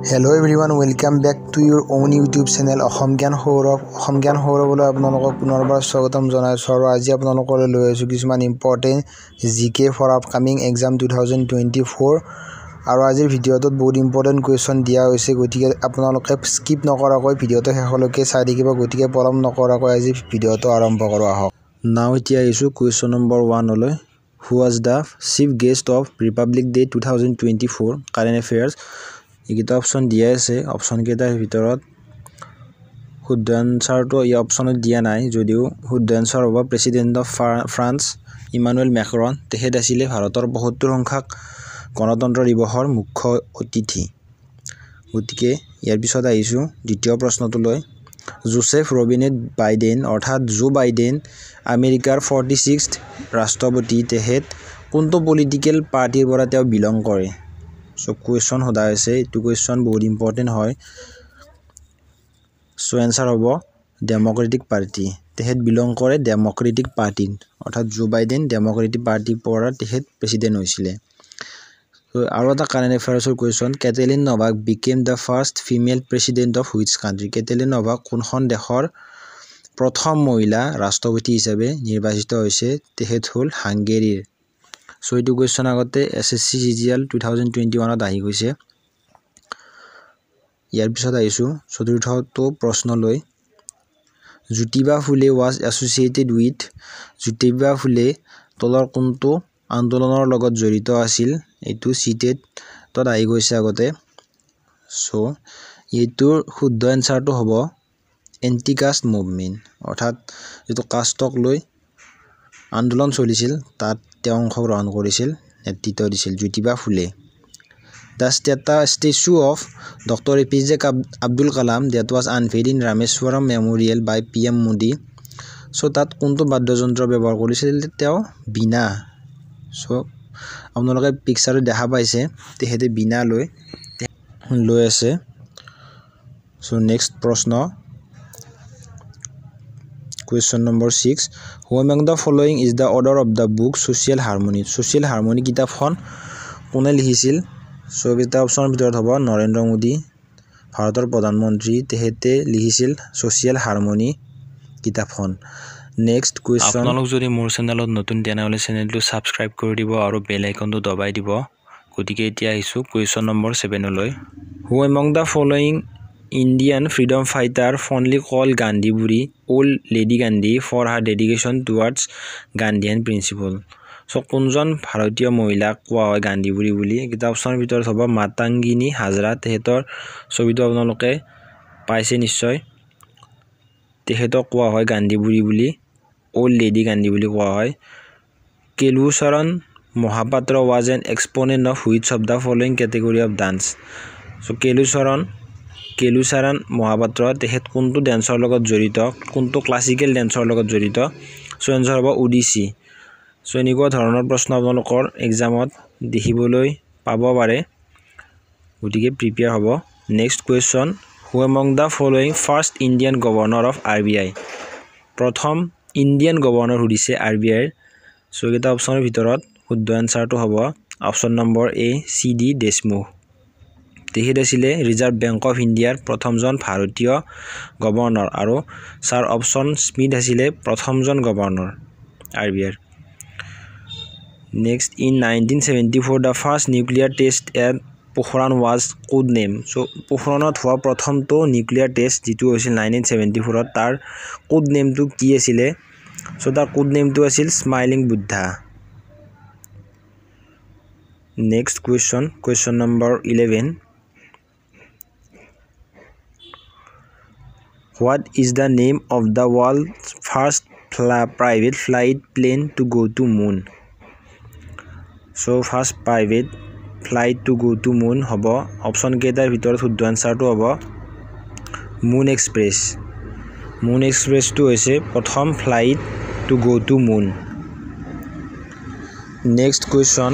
Hello everyone, welcome back to your own YouTube channel Assam জ্ঞান সৌৰভলৈ আপোনালোকক পুনৰবাৰ স্বাগতম জনাইছো আৰু আজি আপোনালোকলৈ লৈ আহিছো কিছুমান ইম্পৰ্টেন্ট জিকে ফৰ আপকামিং এক্সাম 2024 আৰু আজিৰ ভিডিঅ'টোত বহুত ইম্পৰ্টেন্ট কোৱেশ্চন দিয়া হৈছে গতিকে আপোনালোকে স্কিপ নকৰাকৈ ভিডিঅ'টো শেষলৈকে চাই থাকিব গতিকে পলম নকৰাকৈ আজি ভিডিঅ'টো আৰম্ভ কৰো আহক নাও এতিয়া আহিছো কোৱেশ্চন নম্বৰ 1 লৈ Who was the chief guest of Republic Day 2024 current affairs এইটা অপশন দিয়া আছে অপশন কেইটাৰ ভিতৰত শুদ্ধ আনসাৰটো এই অপশনত দিয়া নাই যদিও শুদ্ধ আনসাৰ হ'ব president of France Emmanuel Macron তেখেত আছিল ভাৰতৰ ৭২ সংখ্যক গণতন্ত্ৰ দিৱসৰ মুখ্য অতিথি গতিকে ইয়াৰ পিছত আহিছো দ্বিতীয় প্ৰশ্নটো লৈ জোসেফ ৰবিনেট বাইডেন অৰ্থাৎ জো বাইডেন আমেৰিকাৰ 46th ৰাষ্ট্ৰপতি তেখেত কোনটো পলিটিক্যাল পাৰ্টিৰ পৰা তেওঁ বিলং কৰে So question hoda hoise etu question bahut important hoy so answer hobo democratic party tehet belong kore democratic party orthat Joe Biden democratic party pora tehet president hoisile so aro ta current affairs question Katalin Novak became the first female president of which country Katalin Novak kunkhon dekhor prothom mohila rashtrapati hisabe nirbachit hoise tehet hol Hungary So etu question agote SSC CGL 2021 ত আহি গৈছে ইয়াৰ পিছত আইছো চতুৰ্থটো প্ৰশ্ন লৈ জুতিবা ফুলে was associated with জুতিবা ফুলে তলৰ কোনটো আন্দোলনৰ লগত জড়িত আছিল এটো সিটেট তত আহি গৈছে আগতে সো এটোৰ শুদ্ধ আনসাৰটো হ'ব এন্টি কাষ্ট মুভমেন্ট অৰ্থাৎ যেটো কাষ্টক লৈ আন্দোলন চলিছিল তাত তেওঁ অংশগ্ৰহণ কৰিছিল নেতৃত্ব দিছিল জুতিবা ফুলে The statue of Dr. APJ Abdul Kalam that was unveiled in Rameswaram Memorial by PM Modi so তাত কোনটো বাদ্যযন্ত্ৰ ব্যৱহাৰ কৰিছিল তেওঁ বিনা so আপোনালোকে পিকচাৰত দেখা পাইছে তেহেতে বিনা লৈ আছে so next প্ৰশ্ন Question number 6 Who among the following is the author of the book Social Harmony Social Harmony কিতাপখন কোনে লিখিছিল সো এটা অপচনৰ ভিতৰত হ'ব নৰেন্দ্ৰ মোদী ভাৰতৰ প্ৰধানমন্ত্ৰী তেহেতে লিখিছিল Social Harmony কিতাপখন নেক্সট কোৱেশ্চন আপোনালোক যদি মোৰ চেনেলত নতুন তেনেহলে চেনেলটো সাবস্ক্ৰাইব কৰি দিব আৰু বেল আইকনটো দবাই দিব গতিকে এতিয়া আহিছো কোৱেশ্চন নম্বৰ 7 লৈ Who among the following Indian freedom fighter fondly called Gandhi Buri old lady Gandhi for her dedication towards Gandhian principle so কোনজন ভাৰতীয় মহিলাক কোৱা হয় গান্ধী বুঢ়ী বুলি এটা অপচনৰ ভিতৰত হ'ব মাতাংগিনী হাজৰা তেহেতৰ ছবিটো আপোনালোকে পাইছে নিশ্চয় তেহেতক কোৱা হয় গান্ধী বুঢ়ী বুলি old lady Gandhi বুলি কোৱা হয় Kelucharan Mohapatra was an exponent of which of the following category of dance so Kelucharan Mohapatra তেহেত কোনটো ড্যান্সৰ লগত জড়িত কোনটো ক্লাসিক্যাল ড্যান্সৰ লগত জড়িত সো আনসাৰ হ'ব ওডিসি সো এনেকুৱা ধৰণৰ প্ৰশ্ন আপোনালোকৰ এক্সামত দেখিবলৈ পাব পাৰে গতিকে প্ৰিপেয়াৰ হ'ব next question Who among the following first Indian governor of RBI প্ৰথম ইণ্ডিয়ান গভৰ্ণৰ হৈছে RBI সো এটা অপচনৰ ভিতৰত শুদ্ধ আনসাৰটো হ'ব option number A CD Deshmukh তেহেত আছিল ৰিজাৰ্ভ বেংক অফ ইণ্ডিয়াৰ প্ৰথমজন ভাৰতীয় গভৰ্ণৰ আৰু স্যাৰ অপচন স্মিথ আছিল প্ৰথমজন governor RBI Next in 1974 the first nuclear test at Pokhran was code name so Pokhranot হোৱা প্ৰথমটো নিউক্লিয়াৰ টেষ্ট যেটো হৈছিল 1974 তাৰ কোড নেমটো কি আছিল so তাৰ কোড নেমটো আছিল smiling Buddha Next question number 11 What is the name of the world's first private flight plane to go to moon so first private flight to go to moon হ'ব option কেইটাৰ ভিতৰত শুদ্ধ আনসাৰটো হ'ব Moon Express টো হৈছে প্ৰথম flight to go to moon Next question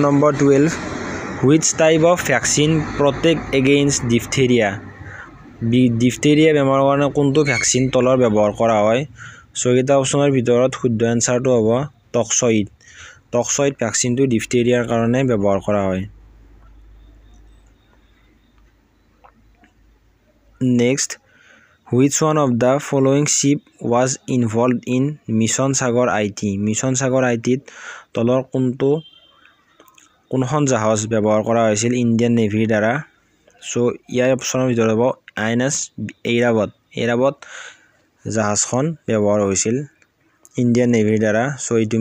number 12 Which type of vaccine protect against diphtheria diphtheria বেমাৰৰ কাৰণে কোনটো ভ্যাকচিন তলৰ ব্যৱহাৰ কৰা হয় সো এটা অপচনৰ ভিতৰত শুদ্ধ আনসাৰটো হ'ব টক্সইড ভ্যাকচিনটো ডিফথেৰিয়াৰ কাৰণে ব্যৱহাৰ কৰা হয় Next, which one of the following ship was involved in Mission Sagar IT? Mission Sagar IT তলৰ কোনখন জাহাজ ব্যৱহাৰ কৰা হৈছিল ইণ্ডিয়ান নেভিৰ দ্বাৰা? সো ইয়াৰ অপচনৰ ভিতৰত হ'ব INS এইৰাবত জাহাজখন ব্যৱহাৰ হৈছিল ইণ্ডিয়ান নেভিৰ দ্বাৰা। সো এইটো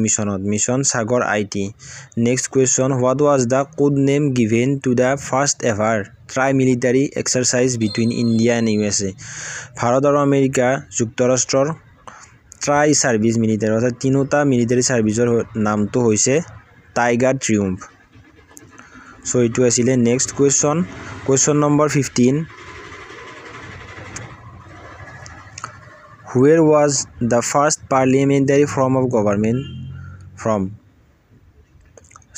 mission Sagar IT। Next question, what was the code name given to the first ever try military exercise between India and USA? Bharat আৰু আমেৰিকা যুক্তৰাষ্ট্ৰৰ ট্ৰাই সাৰ্ভিস মিলিটাৰী অৰ্থাৎ তিনিটা মিলিটাৰী সাৰ্ভিসৰ নামটো হৈছে টাইগাৰ ট্ৰিউম্ফ। সো এইটো আছিল next question number 15, where was the first parliamentary form of government from?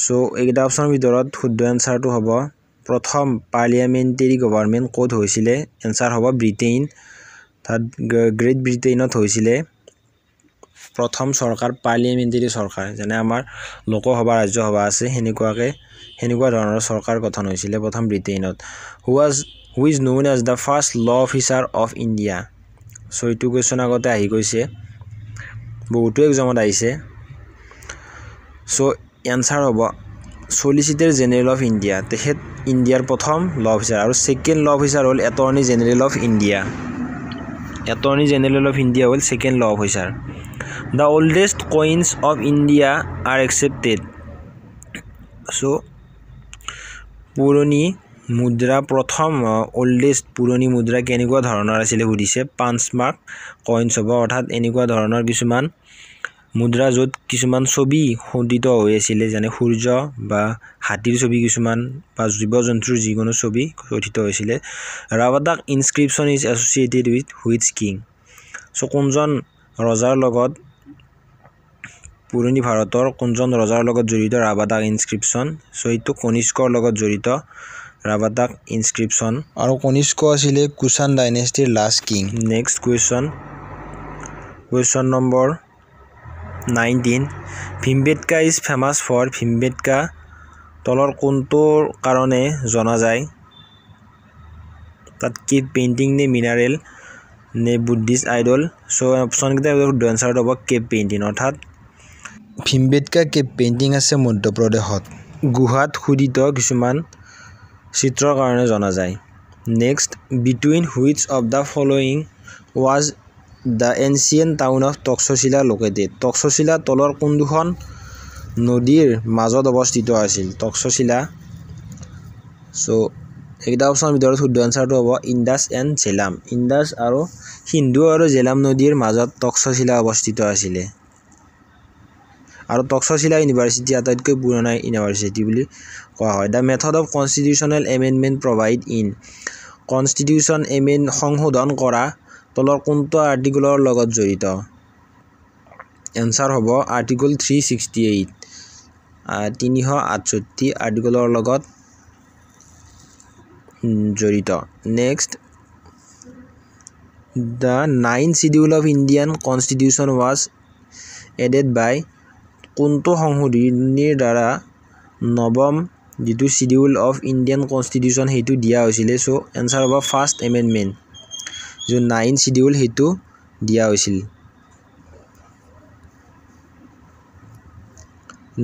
So এইটা অপচনৰ ভিতৰত শুদ্ধ এনসাৰটো হ'ব প্ৰথম পাৰ্লিয়ামেণ্টাৰী গভৰ্ণমেণ্ট ক'ত হৈছিলে? এনসাৰ হ'ব ব্ৰিটেইন। তাত গ্ৰেট ব্ৰিটেইনত হৈছিলে প্ৰথম চৰকাৰ পাৰ্লিয়ামেণ্টাৰী চৰকাৰ, যেনে আমাৰ লোকসভা ৰাজ্যসভা আছে সেনেকুৱা ধৰণৰ চৰকাৰ গঠন হৈছিলে প্ৰথম ব্ৰিটেইনত। who is known as the first law officer of India? So এইটো কুৱেশ্যন আগতে আহি গৈছে, বহুতো এক্সামত আহিছে। সো এনসাৰ হ'ব সলিচিটৰ জেনেৰেল অফ ইণ্ডিয়া, তেখেত ইণ্ডিয়াৰ প্ৰথম ল অফিচাৰ। আৰু ছেকেণ্ড ল অফিচাৰ হ'ল attorney general of India. Attorney general of India হ'ল ছেকেণ্ড ল officer. The oldest coins of India R accepted. So পুৰণি মুদ্ৰা, প্ৰথম অল্ডেষ্ট পুৰণি মুদ্ৰা কেনেকুৱা ধৰণৰ আছিলে সুধিছে। 5 মাৰ্ক কইনছ হ'ব, অৰ্থাৎ এনেকুৱা ধৰণৰ কিছুমান মুদ্ৰা য'ত কিছুমান ছবি খোদিত হৈ আছিলে, যেনে সূৰ্য বা হাতীৰ ছবি কিছুমান বা জীৱ জন্তুৰ যিকোনো ছবি খোদিত হৈছিলে। Rabatak inscription is associated with which king? So কোনজন ৰজাৰ লগত, পুৰণি ভাৰতৰ কোনজন ৰজাৰ লগত জড়িত ৰাবাদাক ইনস্ক্ৰিপশ্যন? সো এইটো কনিষ্কৰ লগত জড়িত ৰাবাদাক ইনস্ক্ৰিপশ্যন। আৰু কনিষ্ক আছিলে কুষাণ ডাইনেষ্টিৰ last king. Next question number 19, Bhimbetka is famous for. Bhimbetka তলৰ কোনটোৰ কাৰণে জনা যায়? তাত কেভ পেইণ্টিং নে মিনাৰেল নে বুদ্ধিষ্ট আইডল? সো অপশ্যনকেইটা শুদ্ধ এনসাৰ হ'ব কেভ পেইণ্টিং, অৰ্থাৎ ভীমবেটকা কেভ পেইণ্টিং আছে মধ্যপ্ৰদেশত, গুহাত খোদিত কিছুমান চিত্ৰৰ কাৰণে জনা যায়। Next, between which of the following was the ancient town of Takshashila located? Takshashila তলৰ কোন দুখন নদীৰ মাজত অৱস্থিত আছিল? তক্ষশিলা। সো এইকেইটা অপশ্যনৰ ভিতৰত শুদ্ধ এনসাৰটো হ'ব ইণ্ডাছ এণ্ড ঝেলাম। ইণ্ডাছ আৰু সিন্ধু আৰু ঝেলাম নদীৰ মাজত তক্ষশিলা অৱস্থিত আছিলে। আৰু তক্ষশিলা ইউনিভাৰ্চিটি আটাইতকৈ পুৰণা ইউনিভাৰ্চিটি বুলি কোৱা হয়। The method of constitutional amendment provide in. Constitution সংশোধন কৰা তলৰ কোনটো আৰ্টিকলৰ লগত জড়িত? এনসাৰ হ'ব আৰ্টিকল 368, 368 আৰ্টিকলৰ লগত জড়িত। Next, the 9th schedule of Indian constitution was added by. কোনটো সংশোধনীৰ দ্বাৰা নৱম যিটো শিডিউল অফ ইণ্ডিয়ান কনষ্টিটিউশ্যন সেইটো দিয়া হৈছিলে? সো এনসাৰ হ'ব ফাৰ্ষ্ট এমেণ্ডমেণ্ট, যে 9th শিডিউল সেইটো দিয়া হৈছিল।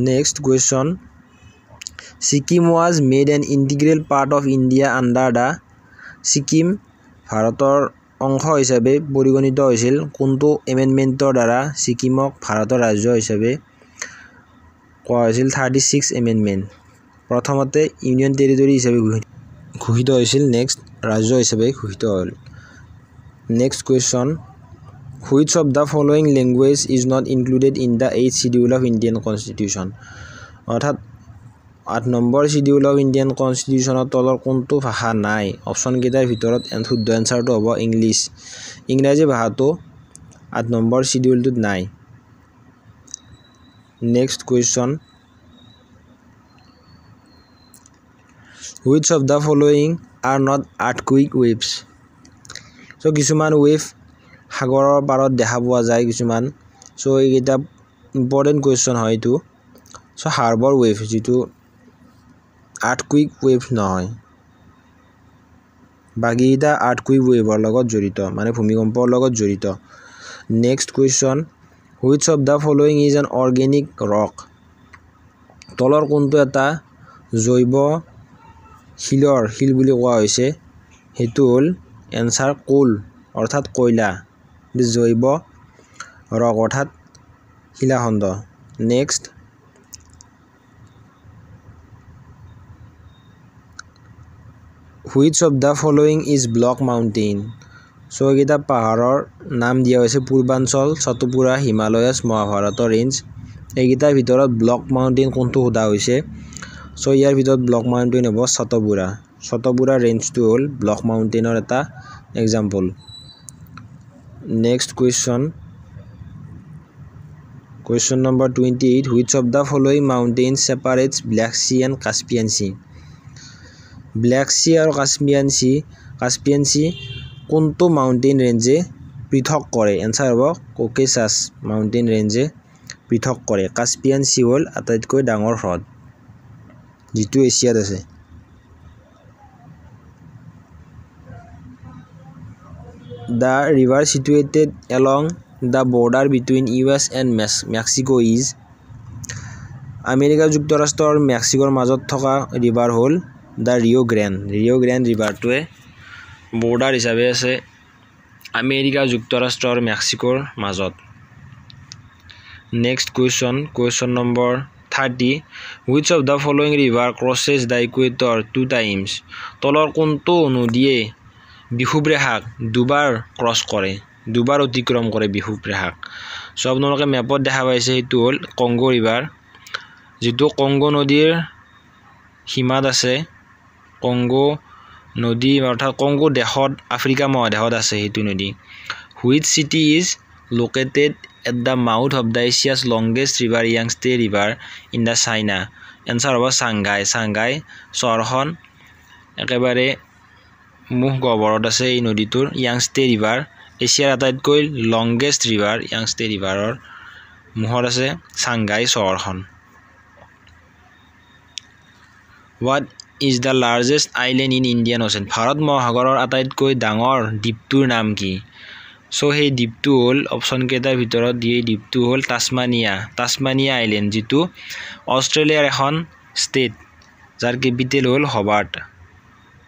Next question, Sikkim was made N integral part of India under the. Sikkim ভাৰতৰ অংশ হিচাপে পৰিগণিত হৈছিল কোনটো এমেণ্ডমেণ্টৰ দ্বাৰা? ছিকিমক ভাৰতৰ ৰাজ্য হিচাপে কোৱা হৈছিল 36 এমেণ্ডমেণ্ট। প্ৰথমতে ইউনিয়ন টেৰিটৰী হিচাপে ঘোষিত হৈছিল, নেক্সট ৰাজ্য হিচাপে ঘোষিত হ'ল। Next question, which of the following language is not included in the 8th schedule of Indian constitution? অৰ্থাৎ 8 নম্বৰ শিডিউল অফ ইণ্ডিয়ান কনষ্টিটিউশ্যনৰ তলৰ কোনটো ভাষা নাই? অপশ্যনকেইটাৰ ভিতৰত শুদ্ধ এনসাৰটো হ'ব ইংলিছ। ইংৰাজী ভাষাটো 8 নম্বৰ শিডিউলটোত নাই। Next question, which of the following are not earthquake waves? So কিছুমান ৱেভ সাগৰৰ পাৰত দেখা পোৱা যায় কিছুমান। সো এইকেইটা ইম্পৰ্টেণ্ট কুৱেশ্যন হয় এইটো। সো হাৰ্বৰ ৱেভ যিটো আৰ্থকুইক ৱেভ নহয়। বাকিটা আৰ্থকুইক ৱেভৰ লগত জড়িত মানে ভূমিকম্পৰ লগত জড়িত next question which of the following is an organic rock তলৰ কোনটো এটা জৈৱ শিল বুলি কোৱা হৈছে হেতু হল এনসাৰ কোল অৰ্থাৎ কয়লা জৈৱ ৰক অৰ্থাৎ শিলাখণ্ড next Which of the following is Block Mountain? So এটা পাহাৰৰ নাম দিয়া হৈছে পূৰ্বাঞ্চল সতপুৰা হিমালয়াছ মহাভাৰত ৰেঞ্জ এইকেইটাৰ ভিতৰত ব্লক মাউণ্টেইন কোনটো সোধা হৈছে সো ইয়াৰ ভিতৰত ব্লক মাউণ্টেইন হ'ব সতপুৰা ৰেঞ্জটো হ'ল ব্লক মাউণ্টেইনৰ এটা example next question number 28 which of the following mountains separates Black Sea and Caspian Sea Black Sea আৰু Caspian Sea কোনটো মাউণ্টেইন ৰেঞ্জে পৃথক কৰে এনসাৰ হ'ব ককেছাছ মাউণ্টেইন ৰেঞ্জে পৃথক কৰে কাস্পিয়ান সি হ'ল আটাইতকৈ ডাঙৰ হ্ৰদ যেটো এছিয়াত আছে The river situated along the border between US and Mexico is America যুক্তৰাষ্ট্ৰ আৰু মেক্সিকোৰ মাজত থকা ৰিভাৰ হ'ল The Rio Grande ৰিভাৰটোৱে বৰ্ডাৰ হিচাপে আছে আমেৰিকা যুক্তৰাষ্ট্ৰ আৰু মেক্সিকোৰ মাজত next question number 30 which of the following river crosses the equator two times তলৰ কোনটো নদীয়ে বিষুৱৰেখাক দুবাৰ ক্ৰছ কৰে দুবাৰ অতিক্ৰম কৰে বিষুৱৰেখাক সো আপোনালোকে মেপত দেখা পাইছে এটো হ'ল কংগো ৰিভাৰ যেটো কংগো নদীৰ সীমাত আছে কংগো নদী অৰ্থাৎ কংগো দেশত আফ্ৰিকা মহাদেশত আছে হেতু নদী which city is located at the mouth of the Asia's longest river Yangtze River in the China answer হ'ব Shanghai চহৰখন একেবাৰে মুখ গহ্বৰত আছে এই নদীটোৰ Yangtze River এছিয়াৰ আটাইতকৈ লংগেষ্ট ৰিভাৰ Yangtze Riverৰ মুখত আছে Shanghai চহৰখন What is the largest island in Indian Ocean Bharat মহাসাগৰৰ আটাইতকৈ ডাঙৰ দ্বীপটোৰ নাম কি সো হে দ্বীপটো হ'ল অপচন কেইটাৰ ভিতৰত দিয়ে দ্বীপটো হ'ল টাসমানিয়া আইল্যান্ড যেটো অষ্ট্ৰেলিয়াৰ এখন ষ্টেট যাৰ কেপিটেল হ'ল হবাৰ্ট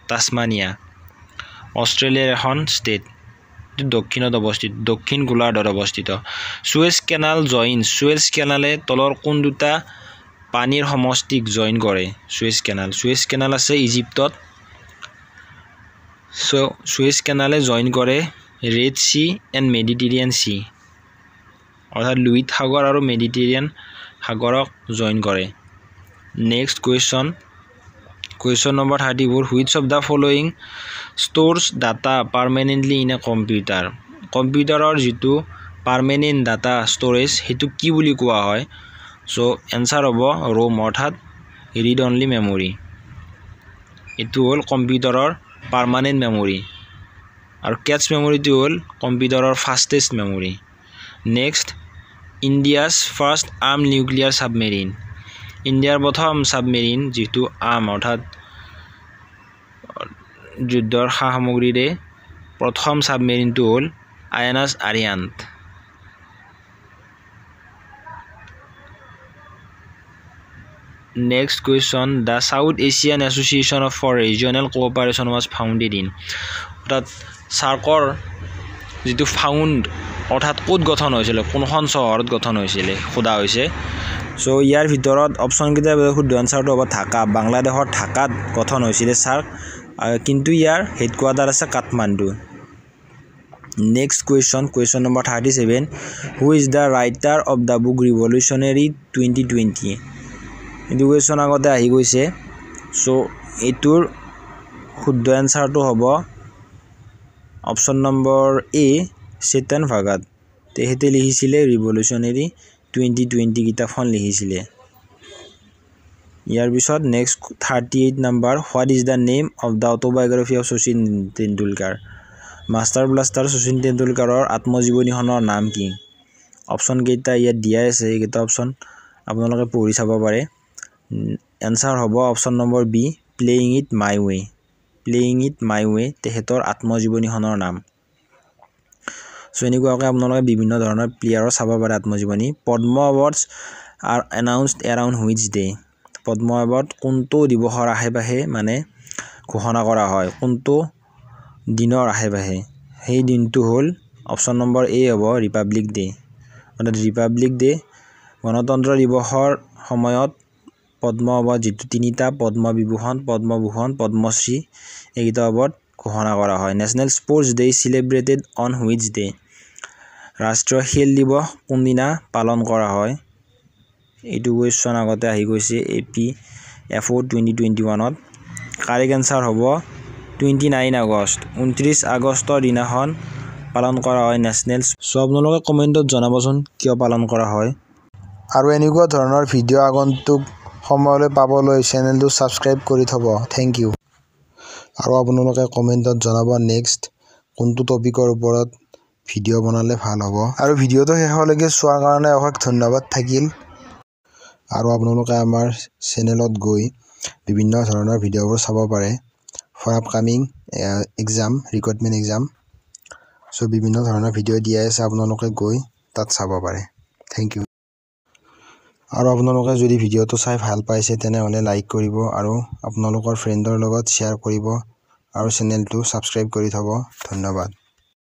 টাসমানিয়া অষ্ট্ৰেলিয়াৰ এখন ষ্টেট দক্ষিণত অৱস্থিত দক্ষিণ গোলাৰ্ধত অৱস্থিত সুয়েজ কেনালে তলৰ কোন দুটা পানীৰ সমষ্টিক জয়েন কৰে সুয়েজ কেনাল আছে ইজিপ্তত সো সুয়েজ কেনালে জয়েন কৰে ৰেড সি এণ্ড মেডিটেৰিয়ান সি অৰ্থাৎ লুইত সাগৰ আৰু মেডিটেৰিয়ান সাগৰক জয়েন কৰে next question number 34 which of the following stores data permanently in a computer কম্পিউটাৰৰ যেটো পাৰ্মানেন্ট ডাটা স্টোৰেজ হেতু কি বুলি কোৱা হয় সো আনসাৰ হ'ব ROM অৰ্থাৎ ৰিড অনলি মেমৰি এটো হ'ল কম্পিউটাৰৰ পাৰ্মানেন্ট মেমৰি আৰু ক্যাচ মেমৰিটো হ'ল কম্পিউটাৰৰ fastest memory next India's first arm nuclear submarine ইণ্ডিয়াৰ প্ৰথম সাবমেৰিন যেটো আৰ্ম অৰ্থাৎ যুদ্ধৰ সামগ্ৰীৰে প্ৰথম সাবমেৰিনটো হ'ল INS আৰিয়ান্ত Next question the South Asian Association for Regional Cooperation was founded in অর্থাৎ সাৰ্কৰ যেটো ফাউন্ড অৰ্থাৎ কোড গঠন হৈছিল কোনখন চহৰত গঠন হৈছিল খোদা হৈছে সো ইয়াৰ ভিতৰত অপচন কেইটা শুদ্ধ আনসাৰটো হ'ব ঢাকা বাংলাদেশৰ ঢাকাত গঠন হৈছিল সাৰ্ক কিন্তু ইয়াৰ হেডকোয়াৰ্টাৰ আছে Kathmandu Next question number 37 who is the writer of the book Revolutionary 2020 education আগতে আহি গৈছে সো এটোৰ শুদ্ধ আনসাৰটো হ'ব option number A Chetan Bhagat তেহেতে লিখিছিলে ৰিভলিউশনাৰী 2020 কিতাপখন লিখিছিলে ইয়াৰ পিছত next 38 number what is the name of the autobiography of Sachin Tendulkar master blaster Sachin তেণ্ডুলকাৰৰ আত্মজীৱনীখনৰ নাম কি অপচন কেইটা ইয়াত দিয়া আছে এইকেইটা অপচন আপোনালোকে পঢ়ি চাব পাৰে আনসাৰ হ'ব option number B playing it my way playing it my way তেখেতৰ আত্মজীৱনীখনৰ নাম। সো এনেকুৱাকৈ আপোনালোকে বিভিন্ন ধৰণৰ প্লেয়াৰৰ চাব পাৰে আত্মজীৱনী। Padma awards are announced around which day. Padma award কোনটো দিৱসৰ আশে পাশে মানে ঘোষণা কৰা হয়, কোনটো দিনৰ আশে পাশে? সেই দিনটো হ'ল অপশ্যন নম্বৰ এ হ'ব ৰিপাব্লিক ডে। অৰ্থাৎ ৰিপাব্লিক ডে গণতন্ত্ৰ দিৱসৰ সময়ত পদ্ম এৱাৰ্ড যিটো তিনিটা পদ্মবিভূষণ, পদ্মশ্ৰী এইকেইটা এৱাৰ্ড ঘোষণা কৰা হয়। National sports day celebrated on which day. ৰাষ্ট্ৰীয় খেল দিৱস কোনদিনা পালন কৰা হয়? এইটো কুৱেশ্যন আগতে আহি গৈছে APFO 2021ত। কাৰেক্ট এনচাৰ হ'ব 29 আগষ্ট। 29 আগষ্টৰ দিনাখন পালন কৰা হয় নেশ্যনেল। সো আপোনালোকে কমেণ্টত জনাবচোন কিয় পালন কৰা হয়। আৰু এনেকুৱা ধৰণৰ ভিডিঅ' আগন্তুক সময়লৈ পাবলৈ চেনেলটো ছাবস্ক্ৰাইব কৰি থ'ব। Thank you. আৰু আপোনালোকে কমেণ্টত জনাব নেক্সট কোনটো টপিকৰ ওপৰত ভিডিঅ' বনালে ভাল হ'ব। আৰু ভিডিঅ'টো শেষলৈকে চোৱাৰ কাৰণে অশেষ ধন্যবাদ থাকিল। আৰু আপোনালোকে আমাৰ চেনেলত গৈ বিভিন্ন ধৰণৰ ভিডিঅ'বোৰ চাব পাৰে for upcoming exam, recruitment exam. So বিভিন্ন ধৰণৰ ভিডিঅ' দিয়াই আছে, আপোনালোকে গৈ তাত চাব পাৰে। Thank you. আৰু আপোনালোকে যদি ভিডিঅ'টো চাই ভাল পাইছে তেনেহ'লে লাইক কৰিব আৰু আপোনালোকৰ ফ্ৰেণ্ডৰ লগত শ্বেয়াৰ কৰিব আৰু চেনেলটো ছাবস্ক্ৰাইব কৰি থ'ব। ধন্যবাদ।